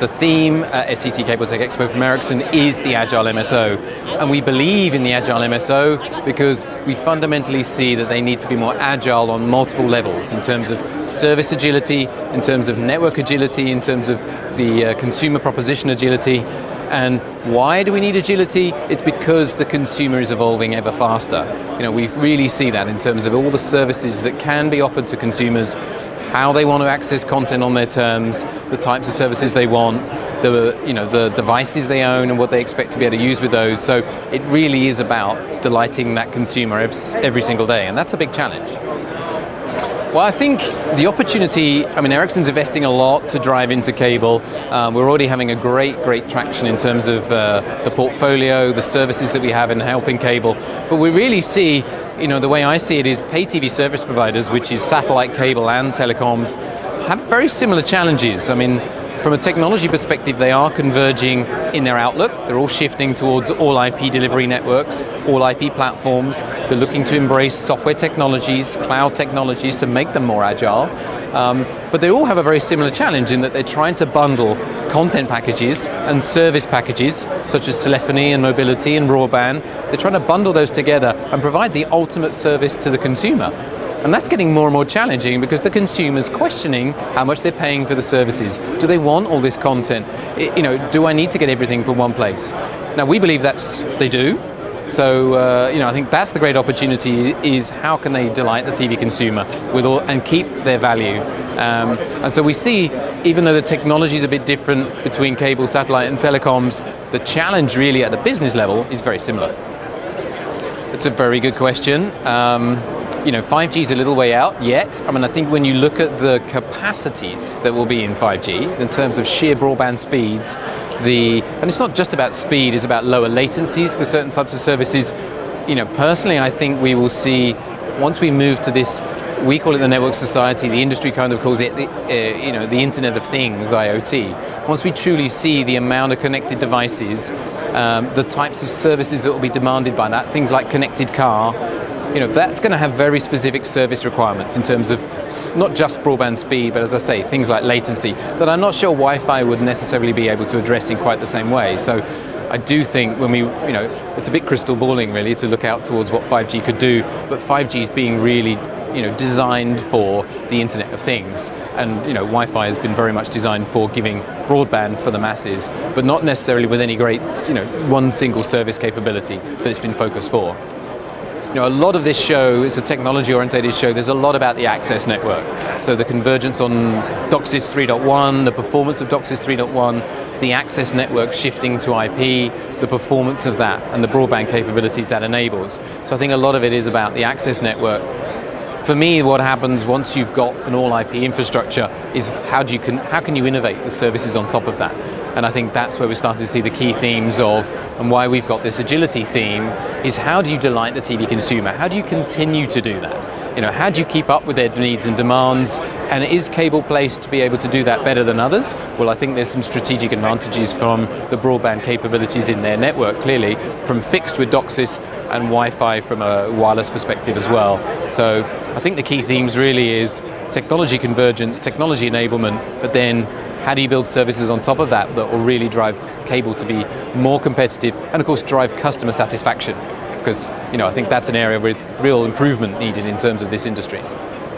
The theme at SCTE Cable-Tec Expo from Ericsson is the Agile MSO. And we believe in the Agile MSO because we fundamentally see that they need to be more agile on multiple levels in terms of service agility, in terms of network agility, in terms of the consumer proposition agility. And why do we need agility? It's because the consumer is evolving ever faster. We really see that in terms of all the services that can be offered to consumers, how they want to access content on their terms, the types of services they want, the devices they own and what they expect to be able to use with those. So it really is about delighting that consumer every single day, and that's a big challenge. Well, I think the opportunity, Ericsson's investing a lot to drive into cable. We're already having a great traction in terms of the portfolio, the services that we have in helping cable. But we really see, the way I see it is pay TV service providers, which is satellite, cable and telecoms, have very similar challenges. From a technology perspective, they are converging in their outlook. They're all shifting towards all IP delivery networks, all IP platforms. They're looking to embrace software technologies, cloud technologies to make them more agile. But they all have a very similar challenge in that they're trying to bundle content packages and service packages, such as telephony and mobility and broadband. They're trying to bundle those together and provide the ultimate service to the consumer. And that's getting more and more challenging because the consumer's questioning how much they're paying for the services. Do they want all this content? Do I need to get everything from one place? Now, we believe they do. So, I think that's the great opportunity, is how can they delight the TV consumer and keep their value. And so we see, even though the technology is a bit different between cable, satellite and telecoms, the challenge really at the business level is very similar. It's a very good question. 5G is a little way out yet. I think when you look at the capacities that will be in 5G, in terms of sheer broadband speeds, and it's not just about speed, it's about lower latencies for certain types of services. Personally, I think we will see, once we move to this, we call it the network society, the industry kind of calls it the Internet of Things, IoT. Once we truly see the amount of connected devices, the types of services that will be demanded by that, things like connected car, that's going to have very specific service requirements in terms of not just broadband speed, but as I say, things like latency that I'm not sure Wi-Fi would necessarily be able to address in quite the same way. So I do think when it's a bit crystal balling really to look out towards what 5G could do, but 5G is being really designed for the Internet of Things, and Wi-Fi has been very much designed for giving broadband for the masses, but not necessarily with any great one single service capability that it's been focused for. A lot of this show is a technology-oriented show. There's a lot about the access network. So the convergence on DOCSIS 3.1, the performance of DOCSIS 3.1, the access network shifting to IP, the performance of that, and the broadband capabilities that enables. So I think a lot of it is about the access network. For me, what happens once you've got an all-IP infrastructure is how can you innovate the services on top of that? And I think that's where we're starting to see the key themes of, and why we've got this agility theme, is how do you delight the TV consumer? How do you continue to do that? How do you keep up with their needs and demands? And is cable placed to be able to do that better than others? Well, I think there's some strategic advantages from the broadband capabilities in their network, clearly, from fixed with DOCSIS and Wi-Fi from a wireless perspective as well. So I think the key themes really is technology convergence, technology enablement, but then how do you build services on top of that will really drive cable to be more competitive and, of course, drive customer satisfaction? Because, I think that's an area with real improvement needed in terms of this industry.